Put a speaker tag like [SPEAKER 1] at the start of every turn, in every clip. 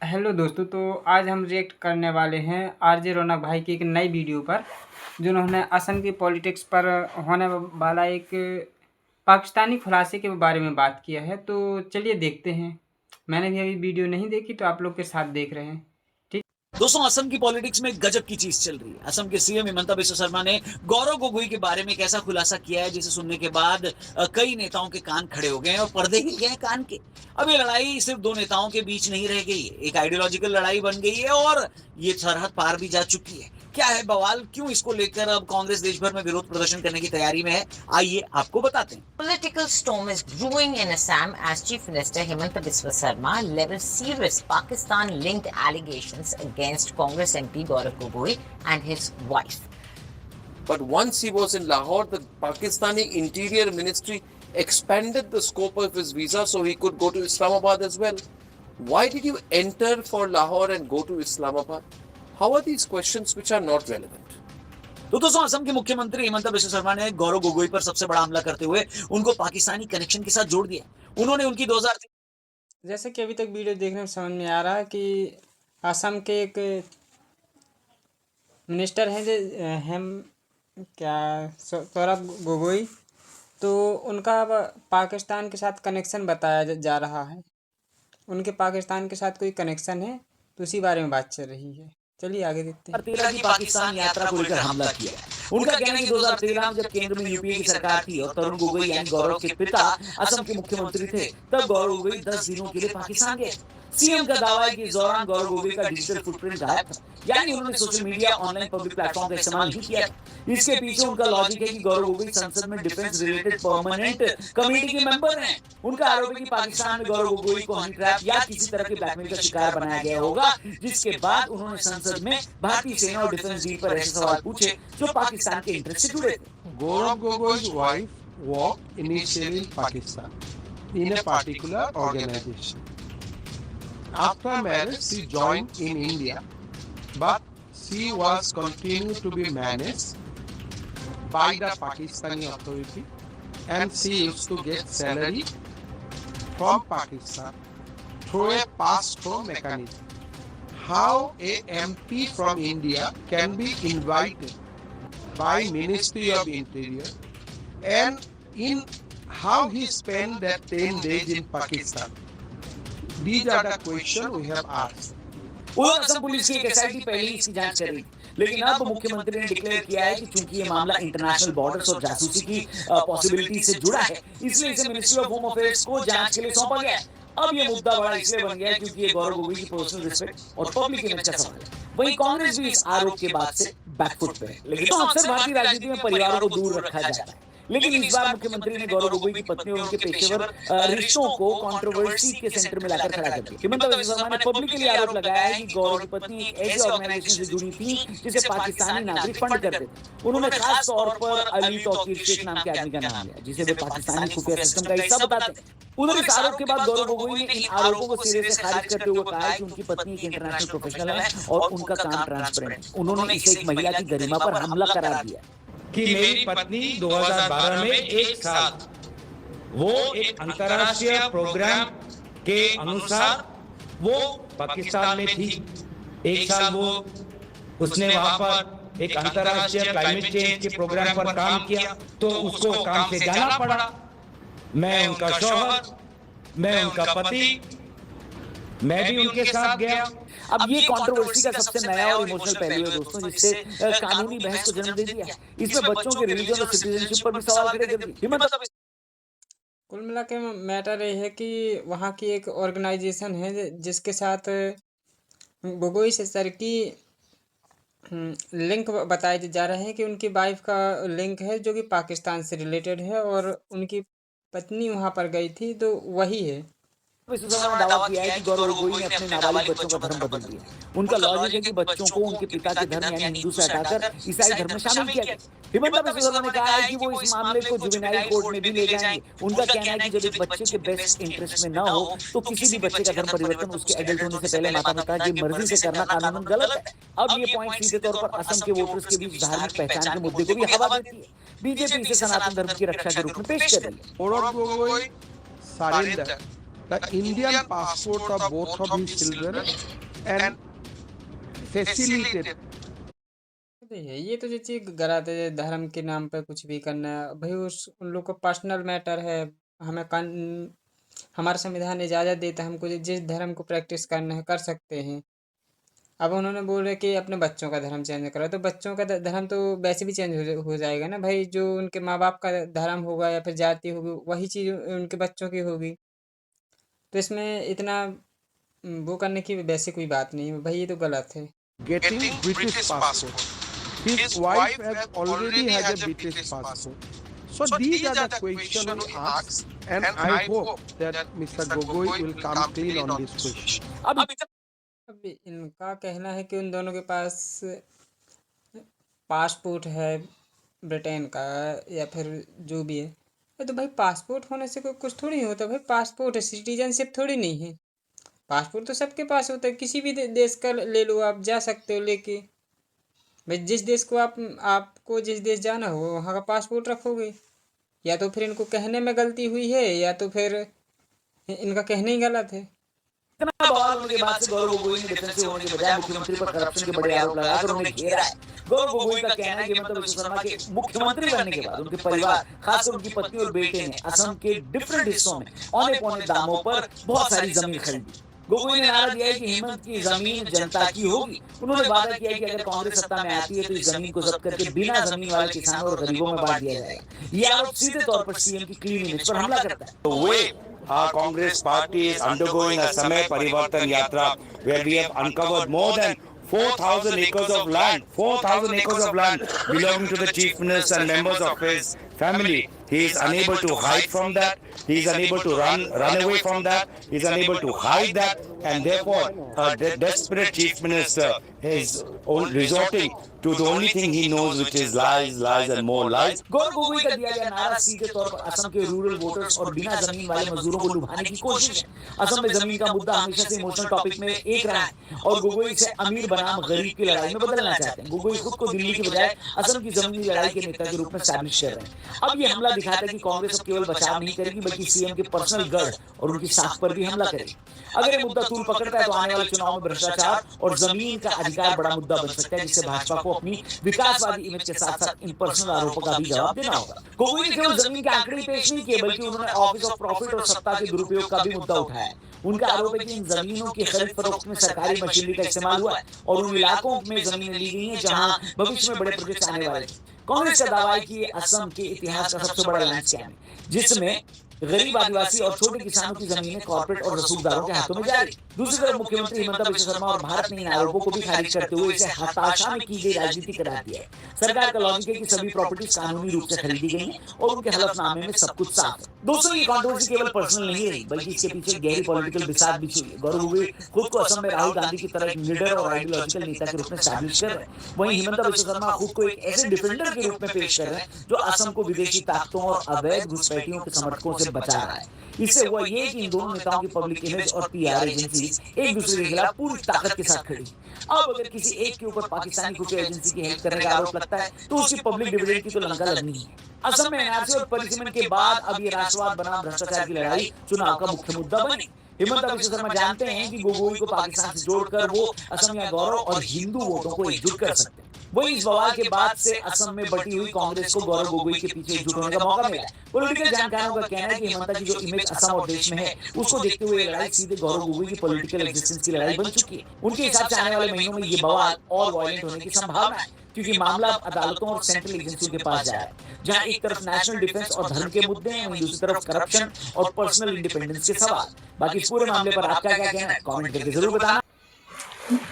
[SPEAKER 1] Hello दोस्तों, तो आज हम रिएक्ट करने वाले हैं आरजे रौनक भाई की एक नई वीडियो पर, जिन्होंने असम की पॉलिटिक्स पर होने वाला एक पाकिस्तानी खुलासे के बारे में बात किया है। तो चलिए देखते हैं। मैंने भी अभी वीडियो नहीं देखी, तो आप लोग के साथ देख रहे हैं।
[SPEAKER 2] दोस्तों, असम की पॉलिटिक्स में गजब की चीज चल रही है। असम के सीएम हिमंता बिस्वा शर्मा ने गौरव गोगोई के बारे में एक ऐसा खुलासा किया है जिसे सुनने के बाद कई नेताओं के कान खड़े हो गए हैं और पर्दे हिल गए हैं कान के। अब ये लड़ाई सिर्फ दो नेताओं के बीच नहीं रह गई है, एक आइडियोलॉजिकल लड़ाई बन गई है और ये सरहद पार भी जा चुकी है। क्या है बवाल, क्यों इसको लेकर अब कांग्रेस देश भर में विरोध प्रदर्शन करने की तैयारी में है, आइए आपको बताते हैं।
[SPEAKER 3] Political storm is brewing in Assam as Chief Minister Himanta Biswa Sarma levels serious Pakistan-linked allegations against Congress MP Gaurav Gogoi and his wife.
[SPEAKER 4] But once he was in Lahore, the Pakistani Interior Ministry expanded the scope of his visa so he could go to Islamabad as well. Why did you enter for Lahore and go to Islamabad? How are these questions which are not relevant?
[SPEAKER 2] तो दोस्तों, असम के मुख्यमंत्री हिमंता बिस्वा शर्मा ने गौरव गोगोई पर सबसे बड़ा हमला करते हुए उनको पाकिस्तानी कनेक्शन के साथ जोड़ दिया। उन्होंने उनकी 2000
[SPEAKER 1] जैसे कि अभी तक वीडियो देखने में समझ में आ रहा है कि असम के एक मिनिस्टर हैं जो सौरभ गोगोई, तो उनका अब पाकिस्तान के साथ कनेक्शन बताया जा रहा है। उनके पाकिस्तान के साथ कोई कनेक्शन है, तो उसी बारे में बात चल रही है। चलिए आगे देखते हैं।
[SPEAKER 2] 2013 की पाकिस्तान यात्रा को लेकर हमला किया। उनका कहना है कि 2013 में जब केंद्र में यूपीए की सरकार थी और तरुण गोगोई यानी गौरव के पिता असम के मुख्यमंत्री थे, तब गौरव गोगोई 10 दिनों के लिए पाकिस्तान गए। सीएम का दावा है कि इस दौरान गौरव गोगोई का डिजिटल फुटप्रिंट गायब था, यानी उन्होंने social media, online public platform का इस्तेमाल नहीं किया। इसके पीछे उनका लॉजिक है कि गौरव गोगोई संसद में डिफेंस रिलेटेड परमानेंट कमेटी के मेंबर हैं। उनका आरोप है कि पाकिस्तान में गौरव गोगोई को हनी ट्रैप या किसी तरह के ब्लैकमेल का शिकार बनाया गया होगा, जिसके बाद उन्होंने संसद में भारतीय सेना और डिफेंस डील पर ऐसे सवाल पूछे जो पाकिस्तान के इंटरेस्ट से जुड़े थे।
[SPEAKER 5] Gaurav Gogoi's wife worked initially in Pakistan in a particular organization. After marriage, she joined in India, but she was continued to be managed by the Pakistani authority, and she used to get salary from Pakistan through a pass-through mechanism. How a MP from India can be invited by Ministry of Interior, and in how he spent that 10 days in Pakistan. These are the questions we have asked.
[SPEAKER 2] उधर Assam police की एक SIT पहले ही इसकी जांच कर रही थी, लेकिन अब मुख्यमंत्री ने डिक्लेयर किया है कि चूंकि ये मामला इंटरनेशनल बॉर्डर्स और जासूसी की पॉसिबिलिटी से जुड़ा है, इसलिए इसे मिनिस्ट्री ऑफ होम अफेयर्स को जांच के लिए सौंपा गया है। अब ये मुद्दा बड़ा इसलिए बन गया है क्योंकि ये गौरव गोगोई की पर्सनल रिस्पेक्ट और पब्लिक इमेज का सवाल है। वहीं कांग्रेस भी इस आरोप के बाद से बैकफुट पे है। लेकिन अक्सर भारतीय राजनीति में परिवारों को दूर रखा जाता है, लेकिन इस बार मुख्यमंत्री ने गौरव गोगोई की पत्नी और उनके पेशेवर रिश्तों को कंट्रोवर्सी के सेंटर में लाकर खड़ा कर दिया। हिमंता बिस्वा शर्मा ने पब्लिकली आरोप लगाया है कि गौरव की पत्नी एक ऐसी ऑर्गेनाइजेशन से जुड़ी थी जिसे पाकिस्तानी नागरिक फंड करते थे। उन्होंने खास तौर पर अली तौकीर शेख नाम के आदमी का नाम लिया, जिसे वे पाकिस्तानी खुफिया सिस्टम का हिस्सा बताते हैं। उधर इस आरोप के बाद गौरव गोगोई ने इन आरोपों को सिरे से खारिज करते हुए कहा है कि उनकी पत्नी एक इंटरनेशनल प्रोफेशनल है और उनका काम ट्रांसपेरेंट। उन्होंने इसे एक महिला की गरिमा पर हमला करार दिया
[SPEAKER 6] कि मेरी पत्नी 2012 में एक साल वो एक अंतर्राष्ट्रीय प्रोग्राम के अनुसार वो पाकिस्तान में थी। एक साल वो उसने वहां पर एक अंतर्राष्ट्रीय क्लाइमेट चेंज के प्रोग्राम पर काम किया, तो उसको काम से जाना पड़ा। मैं उनका शौहर, मैं उनका पति, मैं भी उनके साथ गया।
[SPEAKER 2] अब ये कंट्रोवर्सी का सबसे नया और इमोशनल पहलू है दोस्तों, जिससे कानूनी बहस को जन्म दे दिया। इसमें बच्चों के रिलीजन और सिटीजनशिप पर भी सवाल खड़े कर दिए।
[SPEAKER 1] कुल मिला के मैटर ये है कि वहाँ की एक ऑर्गेनाइजेशन है जिसके साथ गोगोई से सर की लिंक बताए जा रहे हैं कि उनकी वाइफ का लिंक है जो कि पाकिस्तान से रिलेटेड है, और उनकी पत्नी वहाँ पर गई थी, तो वही है।
[SPEAKER 2] ने दावा किया है कि गौरव गोगोई ने अपने नाबालिग बच्चों का धर्म बदल दिया। उनका लॉजिक है कि बच्चों को उनके पिता के धर्म यानी हिंदू से हटाकर ईसाई धर्म में शामिल किया गया। हिमंता बिस्वा शर्मा ने कहा है कि वो इस मामले को जुवेनाइल कोर्ट में भी ले जाएंगे। उनका कहना है कि जब एक बच्चे के बेस्ट इंटरेस्ट में न हो तो किसी भी बच्चे का धर्म परिवर्तन उसके एडल्ट होने से पहले माता पिता की मर्जी से करना कानूनन गलत है। अब ये पॉइंट सीधे तौर पर असम के वोटर्स के बीच धार्मिक पहचान के मुद्दे को भी हवा देती है। बीजेपी इसे सनातन धर्म की रक्षा के रूप में पेश कर रही है।
[SPEAKER 5] the Indian passport of both of his children and facilitate
[SPEAKER 1] तो ये तो जो चीज गलत है, धर्म के नाम पे कुछ भी करना है भाई, उन लोग का पर्सनल मैटर है। हमें हमारा संविधान इजाज़त देता है हमको जिस धर्म को प्रैक्टिस करना है कर सकते हैं। अब उन्होंने बोले कि अपने बच्चों का धर्म चेंज करो, तो बच्चों का धर्म तो वैसे भी चेंज हो जाएगा ना भाई। जो उनके माँ बाप का धर्म होगा या फिर जाति होगी वही चीज़ उनके बच्चों की होगी। तो इसमें इतना वो करने की वैसे कोई बात नहीं है भाई, ये तो गलत है।
[SPEAKER 5] getting British passport. His wife has already has a British passport. So these are the questions we ask, and I hope that Mr. Gogoi will come clean on this question.
[SPEAKER 2] अब
[SPEAKER 1] अब इनका कहना है कि उन दोनों के पास पासपोर्ट है ब्रिटेन का या फिर जो भी है। तो भाई पासपोर्ट होने से कोई कुछ थोड़ी नहीं होता भाई, पासपोर्ट है, सिटीजनशिप थोड़ी नहीं है। पासपोर्ट तो सबके पास होता है, किसी भी देश का ले लो, आप जा सकते हो लेके। भाई जिस देश को आपको जिस देश जाना हो वहाँ का पासपोर्ट रखोगे। या तो फिर इनको कहने में गलती हुई है या तो फिर इनका कहना ही गलत है।
[SPEAKER 2] इतना बवाल होने के बाद से गौरव गोगोई ने डिफेंसिव होने के बजाय मुख्यमंत्री पर करप्शन के बड़े आरोप लगाकर उन्हें घेरा है। गौरव गोगोई का कहना है कि हिमंता बिश्व शर्मा के मुख्यमंत्री बनने के बाद उनके परिवार, खासकर उनकी पत्नी और बेटे ने असम के डिफरेंट हिस्सों में औने पौने दामों पर बहुत सारी जमीन खरीदी। गोगोई ने नारा दिया है कि हेमंत की जमीन जनता की होगी। उन्होंने वादा किया है कि अगर कांग्रेस सत्ता में आती है तो इस जमीन को जब्त करके बिना जमीन वाले किसानों और गरीबों में बांट दिया जाएगा। ये आरोप सीधे तौर पर सीएम की क्लीन इमेज पर हमला करता है।
[SPEAKER 6] The way our Congress party is undergoing a Samay Parivartan Yatra, where we have uncovered more than 4,000 acres of land, 4,000 acres of land belonging to the Chief Minister and members of his family. He is unable to hide from that. He is unable to run away from that. He is unable to hide that, and therefore, a desperate Chief Minister is resorting to the only thing he knows, which is lies, lies, and more lies.
[SPEAKER 2] Gaurav Gogoi का दिया गया नारा सीधे तौर पर असम के rural voters और बिना जमीन वाले मजदूरों को लुभाने की कोशिश है। असम में जमीन का मुद्दा हमेशा से इमोशनल टॉपिक में एक रहा है और गोगोई इसे अमीर बनाम गरीब की लड़ाई में बदलना चाहते हैं। गोगोई खुद को दिल्ली की बजाय असम की जमीनी लड़ाई के नेता के रूप में स्टैब्लिश कर रहे हैं। अब ये हमला दिखाता है कि कांग्रेस अब केवल बचाव नहीं करेगी बल्कि सीएम के पर्सनल गढ़ और उनकी साख पर भी हमला करेगी। अगर ये मुद्दा तूल पकड़ता है तो आने वाले चुनाव में भ्रष्टाचार और जमीन का अधिकार बड़ा मुद्दा बन सकता है, जिससे भाजपा को अपनी विकासवादी इमेज के साथ साथ इन पर्सनल आरोपों का भी जवाब देना होगा। गोगोई ने केवल जमीन के आंकड़े पेश नहीं किए बल्कि उन्होंने ऑफिस ऑफ प्रॉफिट और सत्ता के दुरुपयोग का भी मुद्दा उठाया। उनका आरोप है कि इन जमीनों की खरीद फरोख्त में सरकारी मशीनरी का इस्तेमाल हुआ है और उन इलाकों में जमीनें ली गई हैं जहां भविष्य में बड़े प्रोजेक्ट आने वाले हैं। कांग्रेस का दावा है कि असम के इतिहास का सबसे बड़ा लैंड स्कैम है, जिसमें गरीब आदिवासी और छोटे किसानों की जमीनें कॉर्पोरेट और रसूखदारों के हाथों में जा रही। दूसरी तरफ मुख्यमंत्री हिमंता बिश्व शर्मा और भारत ने इन आरोपों को भी खारिज करते हुए इसे हताशा में की गई राजनीति करार दिया है। सरकार का लॉजिक है कि सभी प्रॉपर्टीज कानूनी रूप से खरीदी गई हैं और उनके हलफनामे में सब कुछ साफ है। दोस्तों, ये कंट्रोवर्सी केवल पर्सनल नहीं रही बल्कि इसके पीछे गहरी पॉलिटिकल बिसात बिछी हुई है। गौरव गोगोई खुद को असम में राहुल गांधी की तरह एक निडर और आइडियोलॉजिकल नेता के रूप में स्टैब्लिश कर रहे हैं। वहीं हिमंता बिश्व शर्मा खुद को एक ऐसे डिफेंडर के रूप में पेश कर रहे हैं जो असम को विदेशी ताकतों और अवैध घुसपैठियों के समर्थकों से बचा रहा है। इससे हुआ ये कि इन दोनों नेताओं की पब्लिक इमेज और पीआर एजेंसी एक दूसरे के खिलाफ पूरी ताकत के साथ खड़ी। अब अगर किसी एक के ऊपर पाकिस्तानी खुफिया एजेंसी की हेल्प करने का आरोप लगता है तो उसकी पब्लिक डिविडेंड की तो लंका लगनी है। असम में एनआरसी और परिसीमन के बाद अब ये राष्ट्रवाद बनाम भ्रष्टाचार की लड़ाई चुनाव का मुख्य मुद्दा बनी। हिमंता बिश्व शर्मा जानते हैं कि गोगोई को पाकिस्तान से जोड़कर वो असमिया गौरव और हिंदू वोटों को एकजुट कर सकते हैं। वही इस बवाल के बाद से असम में बटी हुई कांग्रेस को गौरव गोगोई के पीछे एकजुट होने का मौका मिला। पॉलिटिकल जानकारों का कहना है कि हिमंता की जो इमेज असम और देश में है उसको देखते हुए लड़ाई सीधे गौरव गोगोई की पॉलिटिकल एग्जिस्टेंस की लड़ाई बन चुकी है। उनके हिसाब से आने वाले महीनों में ये बवाल और वायलेंट होने की संभावना है, क्योंकि मामला अदालतों और सेंट्रल एजेंसियों के पास जा रहा है, जहां एक तरफ नेशनल डिफेंस और धर्म के मुद्दे हैं, वहीं दूसरी तरफ करप्शन और पर्सनल इंडिपेंडेंस के सवाल। बाकी इस पूरे मामले पर आपका क्या कहना है, कमेंट करके जरूर बताना।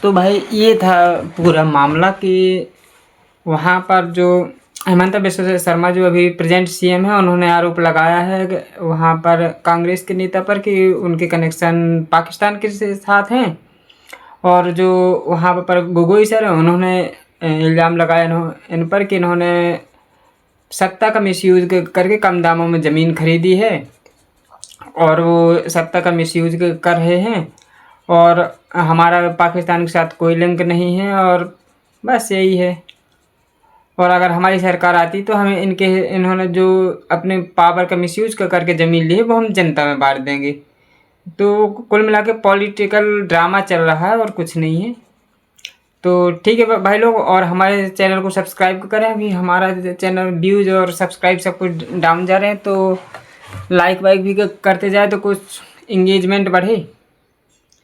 [SPEAKER 1] तो भाई ये था पूरा मामला कि वहाँ पर जो हिमंता बिश्व शर्मा जो अभी प्रेजेंट सीएम है उन्होंने आरोप लगाया है वहाँ पर कांग्रेस के नेता पर कि उनके कनेक्शन पाकिस्तान के साथ हैं। और जो वहाँ पर गोगोई सर हैं उन्होंने इल्ज़ाम लगाया इन पर कि इन्होंने सत्ता का मिसयूज करके कम दामों में ज़मीन खरीदी है और वो सत्ता का मिसयूज कर रहे हैं और हमारा पाकिस्तान के साथ कोई लिंक नहीं है और बस यही है। और अगर हमारी सरकार आती तो हमें इन्होंने जो अपने पावर का मिसयूज करके ज़मीन ली है वो हम जनता में बांट देंगे। तो कुल मिला के पॉलिटिकल ड्रामा चल रहा है और कुछ नहीं है। तो ठीक है भाई लोग, और हमारे चैनल को सब्सक्राइब करें। अभी हमारा चैनल व्यूज़ और सब्सक्राइब सब कुछ डाउन जा रहे हैं, तो लाइक वाइक भी करते जाए तो कुछ इंगेजमेंट बढ़े।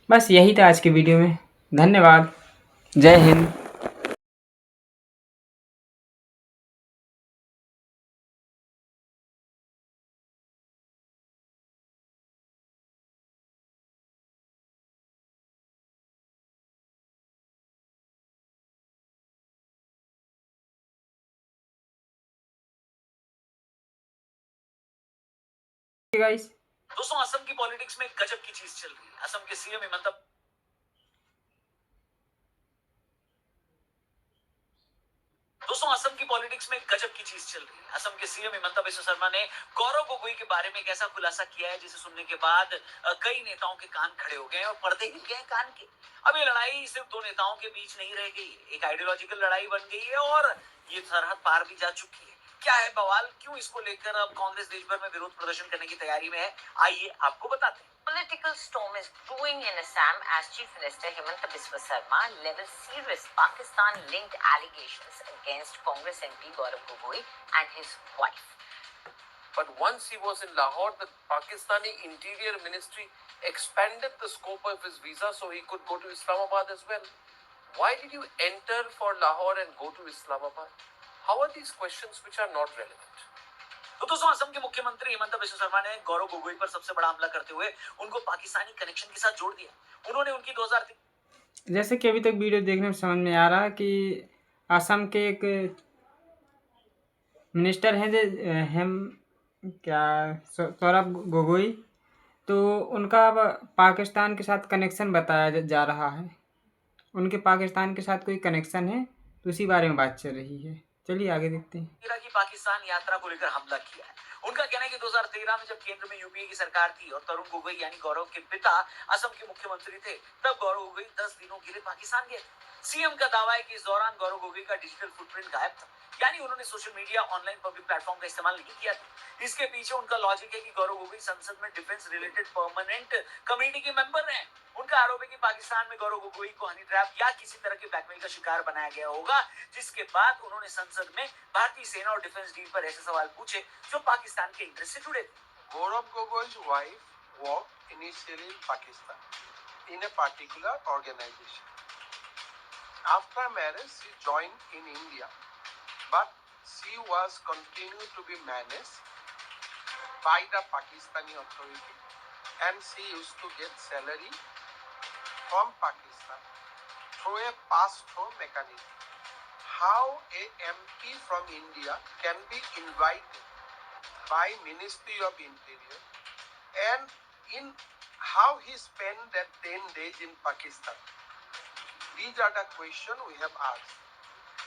[SPEAKER 1] बस यही था आज की वीडियो में। धन्यवाद। जय हिंद। गाइस,
[SPEAKER 2] दोस्तों असम की पॉलिटिक्स में गजब की चीज चल रही है। असम के सीएम हिमंता दोस्तों असम की पॉलिटिक्स में गजब की चीज चल रही है। असम के सीएम हिमंता बिस्वा शर्मा ने गौरव गोगोई के बारे में एक ऐसा खुलासा किया है जिसे सुनने के बाद कई नेताओं के कान खड़े हो गए और पर्दे हिल गए कान के। अब ये लड़ाई सिर्फ दो नेताओं के बीच नहीं रह गई है, एक आइडियोलॉजिकल लड़ाई बन गई है और ये सरहद पार भी जा चुकी है। क्या है बवाल, क्यों इसको लेकर अब कांग्रेस देश भर में विरोध प्रदर्शन करने की तैयारी में है, आइए आपको बताते हैं।
[SPEAKER 3] Political storm is brewing in Assam as Chief Minister Himanta Biswa Sarma levels serious Pakistan-linked allegations against Congress MP Gaurav Gogoi and his wife.
[SPEAKER 4] But once he was in Lahore, the Pakistani Interior Ministry expanded the scope of his visa so he could go to Islamabad as well. Why did you enter for Lahore and go to Islamabad? How are these questions which are not relevant?
[SPEAKER 2] तो दोस्तों असम के मुख्यमंत्री हिमंता बिस्वा शर्मा ने गौरव गोगोई पर सबसे बड़ा हमला करते हुए उनको पाकिस्तानी कनेक्शन के साथ जोड़ दिया। उन्होंने उनकी 2003
[SPEAKER 1] जैसे कि अभी तक वीडियो देखने में समझ में आ रहा है कि असम के एक मिनिस्टर हैं जो हम क्या सौरभ गोगोई, तो उनका अब पाकिस्तान के साथ कनेक्शन बताया जा रहा है। उनके पाकिस्तान के साथ कोई कनेक्शन है, तो उसी बारे में बात चल रही है। चलिए आगे देखते हैं।
[SPEAKER 2] की पाकिस्तान यात्रा को लेकर हमला किया है। उनका कहना है कि 2013 में जब केंद्र में यूपीए की सरकार थी और तरुण गोगोई यानी गौरव के पिता असम के मुख्यमंत्री थे, तब गौरव गोगोई 10 दिनों के लिए पाकिस्तान गए। सीएम का दावा है कि इस दौरान गौरव गोगोई का डिजिटल फुटप्रिंट गायब था, यानी उन्होंने social media, online public platform का इस्तेमाल नहीं किया था। इसके पीछे उनका लॉजिक है कि गौरव गोगोई संसद में डिफेंस रिलेटेड परमानेंट कमेटी के मेंबर रहे। उनका आरोप है कि पाकिस्तान में गौरव गोगोई को हनी ट्रैप या किसी तरह के ब्लैकमेल का शिकार बनाया गया होगा, जिसके बाद उन्होंने संसद में भारतीय सेना और डिफेंस डील पर ऐसे सवाल पूछे जो पाकिस्तान के इंटरेस्ट से जुड़े थे।
[SPEAKER 5] Gaurav Gogoi's wife worked initially in Pakistan in a particular organization. After marriage, she joined in India, but she was continued to be managed by the Pakistani authority, and she used to get salary from Pakistan through a pass-through mechanism. How a MP from India can be invited by Ministry of Interior, and in how he spent that 10 days in Pakistan? These are the questions we have asked.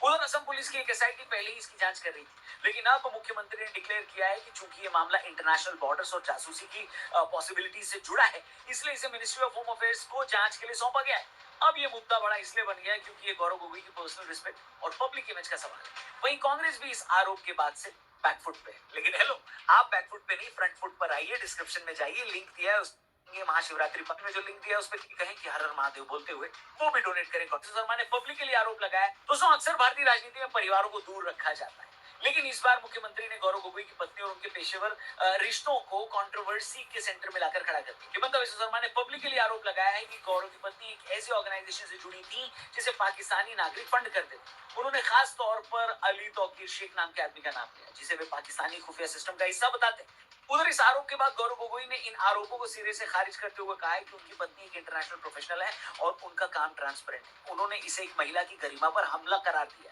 [SPEAKER 2] उधर Assam police की एक SIT पहले ही इसकी जांच कर रही थी, लेकिन अब मुख्यमंत्री ने डिक्लेयर किया है कि चूंकि ये मामला इंटरनेशनल बॉर्डर्स और जासूसी की पॉसिबिलिटी से जुड़ा है, इसलिए इसे मिनिस्ट्री ऑफ होम अफेयर्स को जांच के लिए सौंपा गया है। अब ये मुद्दा बड़ा इसलिए बन गया है क्योंकि ये गौरव गोगोई की पर्सनल रिस्पेक्ट और पब्लिक इमेज का सवाल है। वहीं कांग्रेस भी इस आरोप के बाद से बैकफुट पे है। लेकिन हेलो, आप बैकफुट पे नहीं फ्रंट फुट पर आइए। डिस्क्रिप्शन में जाइए, लिंक दिया है ये महाशिवरात्रि पक्ष में जो लिंक दिया है उस पर कहें कि हर हर महादेव बोलते हुए वो भी डोनेट करें। शर्मा ने पब्लिकली आरोप लगाया। दोस्तों अक्सर भारतीय राजनीति में परिवारों को दूर रखा जाता है, लेकिन इस बार मुख्यमंत्री ने गौरव गोगोई की पत्नी और उनके पेशेवर रिश्तों को कंट्रोवर्सी के सेंटर में लाकर खड़ा कर दिया। हिमंता बिस्वा शर्मा ने पब्लिकली आरोप लगाया है कि गौरव की पत्नी एक ऐसी ऑर्गेनाइजेशन से जुड़ी थी जिसे पाकिस्तानी नागरिक फंड करते थे। उन्होंने खास तौर पर अली तौकीर शेख नाम के आदमी का नाम लिया, जिसे वे पाकिस्तानी खुफिया सिस्टम का हिस्सा बताते। उधर इस आरोप के बाद गौरव गोगोई ने इन आरोपों को सिरे से खारिज करते हुए कहा है कि उनकी पत्नी एक इंटरनेशनल प्रोफेशनल है और उनका काम ट्रांसपेरेंट है। उन्होंने इसे एक महिला की गरिमा पर हमला करार दिया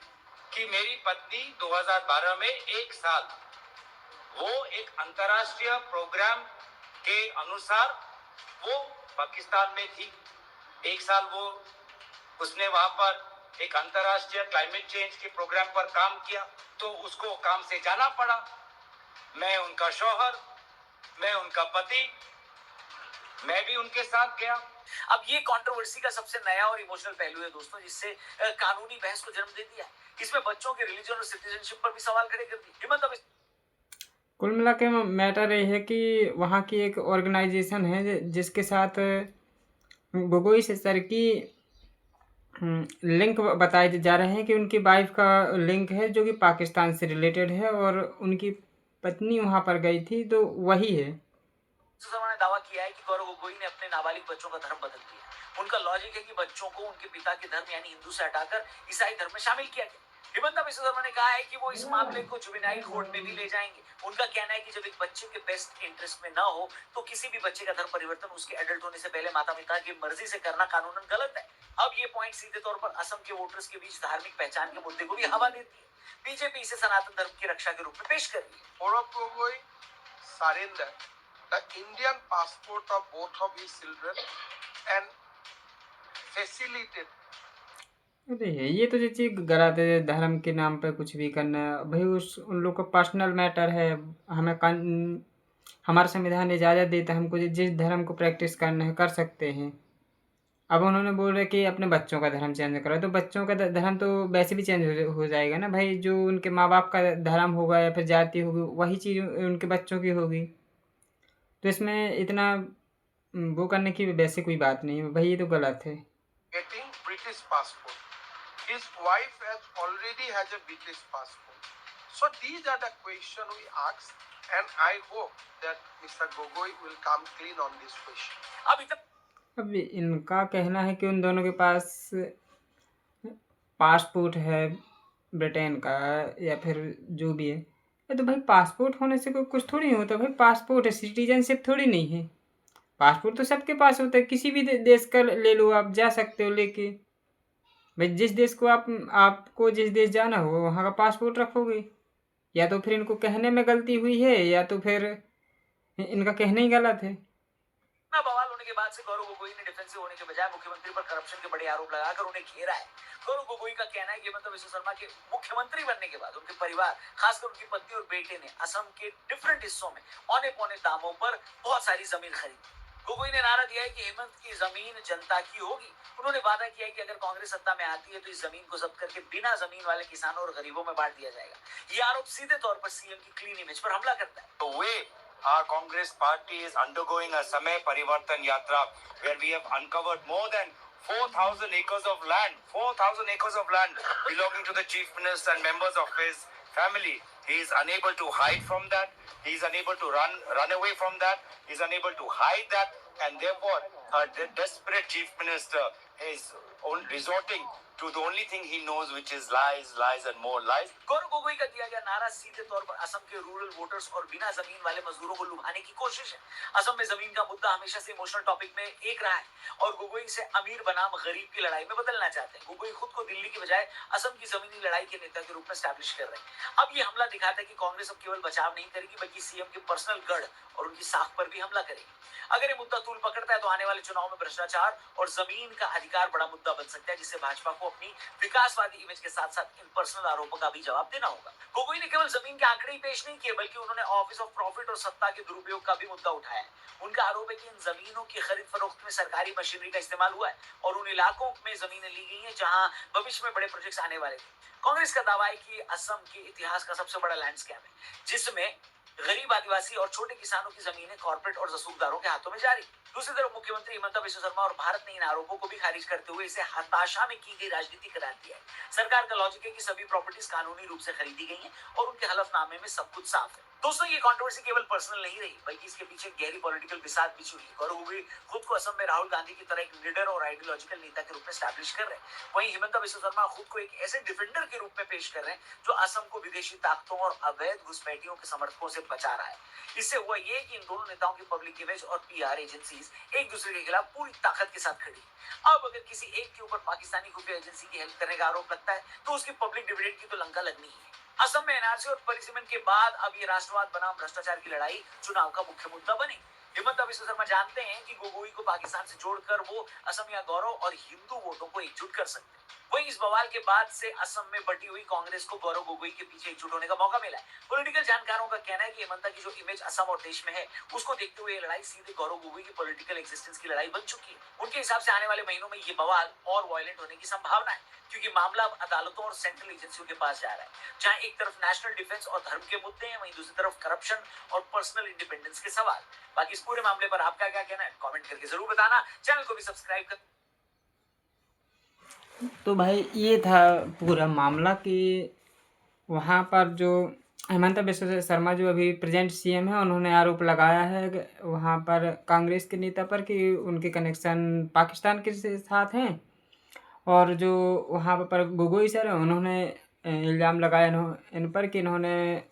[SPEAKER 6] कि मेरी पत्नी 2012 में एक साल वो एक अंतर्राष्ट्रीय प्रोग्राम के अनुसार वो पाकिस्तान में थी। एक साल वो उसने वहां पर एक अंतर्राष्ट्रीय क्लाइमेट चेंज के प्रोग्राम पर काम किया, तो उसको काम से जाना पड़ा। मैं उनका शौहर, मैं उनका पति, मैं भी उनके साथ गया।
[SPEAKER 2] अब ये कंट्रोवर्सी का सबसे नया और इमोशनल पहलू है दोस्तों, जिससे कानूनी बहस को जन्म दे दिया है। इसमें बच्चों के रिलीजन और सिटीजनशिप पर भी सवाल खड़े कर दिए।
[SPEAKER 1] कुल मिला के मैटर ये है कि वहाँ की एक ऑर्गेनाइजेशन है जिसके साथ गोगोई से सर की लिंक बताए जा रहे हैं कि उनकी वाइफ का लिंक है जो कि पाकिस्तान से रिलेटेड है और उनकी पत्नी वहाँ पर गई थी तो वही है।
[SPEAKER 2] ने दावा किया है कि गौरव गोगोई ने अपने नाबालिग बच्चों का धर्म बदल दिया। उनका लॉजिक है कि बच्चों को उनके पिता के धर्म यानी हिंदू से हटाकर ईसाई धर्म में शामिल किया गया। हिमंता बिश्व शर्मा ने कहा है कि वो इस मामले को जुवेनाइल कोर्ट में भी ले जाएंगे। उनका कहना है कि जब एक बच्चे के बेस्ट इंटरेस्ट में ना हो तो किसी भी बच्चे का धर्म परिवर्तन उसके एडल्ट होने से पहले माता पिता की मर्जी से करना कानूनन गलत है। अब ये पॉइंट सीधे तौर पर असम के वोटर्स के बीच धार्मिक पहचान के मुद्दे को भी हवा देती है। बीजेपी इसे सनातन धर्म की रक्षा के रूप में पेश कर रही है।
[SPEAKER 5] Gaurav Gogoi surrendered the Indian passport of both of his children and facilitated
[SPEAKER 1] अरे ये तो जो चीज़ गलत है धर्म के नाम पे कुछ भी करना भाई उस उन लोग का पर्सनल मैटर है। हमें हमारा संविधान इजाज़त देता है हमको जिस धर्म को प्रैक्टिस करना है कर सकते हैं। अब उन्होंने बोला कि अपने बच्चों का धर्म चेंज करो तो बच्चों का धर्म तो वैसे भी चेंज हो जाएगा ना भाई। जो उनके माँ बाप का धर्म होगा या फिर जाति होगी वही चीज़ उनके बच्चों की होगी। तो इसमें इतना वो करने की वैसे कोई बात नहीं है भाई, ये तो गलत है।
[SPEAKER 5] getting British passport. His wife has a British passport. So these are the question we ask, and I hope that Mr. Gogoi will come clean on this question.
[SPEAKER 2] अभी तक
[SPEAKER 1] अब इनका कहना है कि उन दोनों के पास पासपोर्ट है ब्रिटेन का या फिर जो भी है। ये तो भाई पासपोर्ट होने से कोई कुछ थोड़ी नहीं होता भाई। पासपोर्ट है, सिटीजनशिप थोड़ी नहीं है। पासपोर्ट तो सबके पास होता है, किसी भी देश का ले लो आप जा सकते हो लेके। भाई जिस देश को आपको जिस देश जाना हो वहाँ का पासपोर्ट रखोगे। या तो फिर इनको कहने में गलती हुई है या तो फिर इनका कहना ही गलत है।
[SPEAKER 2] ना बवाल होने के बाद से गौरव गोगोई ने डिफेंसिव होने के बजाय मुख्यमंत्री पर करप्शन के बड़े आरोप लगाकर उन्हें घेरा है। गौरव गोगोई का कहना है कि हिमंता बिश्व शर्मा के मुख्यमंत्री बनने के बाद उनके परिवार खासकर उनकी पत्नी और बेटे ने असम के डिफरेंट हिस्सों में औने पौने दामों पर बहुत सारी जमीन खरीदी। गोगोई ने नारा दिया है कि हेमंत की जमीन जनता की होगी। उन्होंने वादा किया है कि अगर कांग्रेस सत्ता में आती है तो इस जमीन को जब्त करके बिना जमीन वाले किसानों और गरीबों में बांट दिया जाएगा। ये आरोप सीधे तौर पर सीएम की क्लीन इमेज पर हमला करता है।
[SPEAKER 7] The way our Congress party is undergoing a Samay Parivartan Yatra, where we have uncovered more than 4,000 acres of land, 4,000 acres of land belonging to the chief minister and members of his family. He is unable to hide from that. He is unable to run away from that. He is unable to hide that, and therefore, a desperate chief minister is resorting to the only thing he knows, which is lies, lies, and more lies.
[SPEAKER 2] Gaurav Gogoi का दिया गया नारा सीधे तौर पर असम के rural voters और बिना जमीन वाले मजदूरों को लुभाने की कोशिश है। असम में जमीन का मुद्दा हमेशा से इमोशनल टॉपिक में एक रहा है और गोगोई से अमीर बनाम गरीब की लड़ाई में बदलना चाहते हैं। गोगोई खुद को दिल्ली की बजाय असम की जमीनी लड़ाई के नेता के रूप में स्टैब्लिश कर रहे हैं। अब ये हमला दिखाता है कि कांग्रेस अब केवल बचाव नहीं करेगी बल्कि सीएम के पर्सनल गढ़ और उनकी साख पर भी हमला करेगी। अगर ये मुद्दा तूल पकड़ता है तो आने वाले चुनाव में भ्रष्टाचार और जमीन का अधिकार बड़ा मुद्दा बन सकता है, जिससे भाजपा को अपनी विकासवादी इमेज के साथ साथ इन पर्सनल आरोपों का भी जवाब देना होगा। गोगोई ने केवल जमीन के आंकड़े ही पेश नहीं किए बल्कि उन्होंने ऑफिस ऑफ प्रॉफिट और सत्ता के दुरुपयोग का भी मुद्दा उठाया है। उनका आरोप है कि इन जमीनों की खरीद फरोख्त में सरकारी मशीनरी का इस्तेमाल हुआ है और उन इलाकों में जमीनें ली गई हैं जहां भविष्य में बड़े प्रोजेक्ट्स आने वाले थे। कांग्रेस का दावा है कि असम के इतिहास का सबसे बड़ा लैंड स्कैम है, जिसमें गरीब आदिवासी और छोटे किसानों की जमीनें कॉर्पोरेट और जसूलदारों के हाथों में जारी। दूसरी तरफ मुख्यमंत्री हिमंता बिश्व शर्मा और भारत ने इन आरोपों को भी खारिज करते हुए इसे हताशा में की गई राजनीति करार दिया है। सरकार का लॉजिक है कि सभी प्रॉपर्टीज कानूनी रूप से खरीदी गई हैं और उनके हलफनामे में सब कुछ साफ है। दोस्तों, ये कंट्रोवर्सी केवल पर्सनल नहीं रही बल्कि इसके पीछे गहरी पॉलिटिकल बिसात भी छुई। गौरव गोगोई खुद को असम में राहुल गांधी की तरह एक लीडर और आइडियोलॉजिकल नेता के रूप में स्टैब्लिश कर रहे हैं। वहीं हिमंता बिश्व शर्मा खुद को एक ऐसे डिफेंडर के रूप में पेश कर रहे हैं जो असम को विदेशी ताकतों और अवैध घुसपैठियों के समर्थकों से बचा रहा है। इससे हुआ ये कि इन दोनों नेताओं की पब्लिक इमेज और पीआर एजेंसीज एक दूसरे के खिलाफ पूरी ताकत के साथ खड़ी। अब अगर किसी एक के ऊपर पाकिस्तानी खुफिया एजेंसी की हेल्प करने का आरोप लगता है तो उसकी पब्लिक डिविडेंड की तो लंका लगनी ही है। असम में एनआरसी और परिसीमन के बाद अब ये राष्ट्रवाद बनाम भ्रष्टाचार की लड़ाई चुनाव का मुख्य मुद्दा बनी। हिमंता बिस्वा शर्मा जानते हैं कि गोगोई को पाकिस्तान से जोड़कर वो असमिया गौरव और हिंदू वोटों को एकजुट कर सकते हैं। वहीं इस बवाल के बाद से असम में बटी हुई कांग्रेस को गौरव गोगोई के पीछे एकजुट होने का मौका मिला है। पॉलिटिकल जानकारों का कहना है कि हिमंता की जो इमेज असम और देश में है, उसको देखते हुए ये लड़ाई सीधे गौरव गोगोई की पॉलिटिकल एग्जिस्टेंस की लड़ाई बन चुकी है। उनके हिसाब से आने वाले महीनों में ये बवाल और वायलेंट होने की संभावना है, क्योंकि मामला अब अदालतों और सेंट्रल एजेंसियों के पास जा रहा है, जहां एक तरफ नेशनल डिफेंस और धर्म के मुद्दे हैं, वहीं दूसरी तरफ करप्शन और पर्सनल इंडिपेंडेंस के सवाल। बाकी इस पूरे मामले पर आपका क्या कहना है, कमेंट करके जरूर बताना। चैनल को भी सब्सक्राइब कर।
[SPEAKER 1] तो भाई ये था पूरा मामला कि वहाँ पर जो हिमंता बिस्वा शर्मा जो अभी प्रेजेंट सीएम है, उन्होंने आरोप लगाया है कि वहाँ पर कांग्रेस के नेता पर कि उनके कनेक्शन पाकिस्तान के साथ हैं। और जो वहाँ पर गोगोई सर हैं, उन्होंने इल्ज़ाम लगाया इन पर कि इन्होंने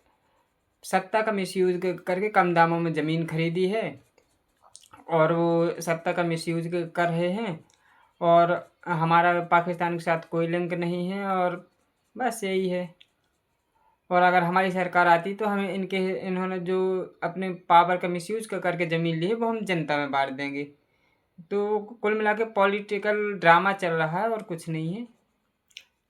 [SPEAKER 1] सत्ता का मिसयूज करके कम दामों में ज़मीन खरीदी है और वो सत्ता का मिसयूज कर रहे हैं, और हमारा पाकिस्तान के साथ कोई लिंक नहीं है, और बस यही है। और अगर हमारी सरकार आती तो हमें इन्होंने जो अपने पावर का मिसयूज करके ज़मीन ली है, वो हम जनता में बांट देंगे। तो कुल मिला के पॉलिटिकल ड्रामा चल रहा है और कुछ नहीं है।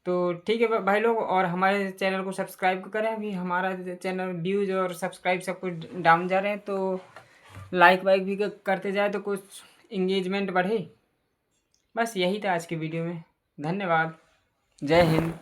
[SPEAKER 1] तो ठीक है भाई लोग, और हमारे चैनल को सब्सक्राइब करें। अभी हमारा चैनल व्यूज़ और सब्सक्राइब सब कुछ डाउन जा रहे हैं, तो लाइक वाइक भी करते जाए तो कुछ इंगेजमेंट बढ़े। बस यही था आज की वीडियो में। धन्यवाद। जय हिंद।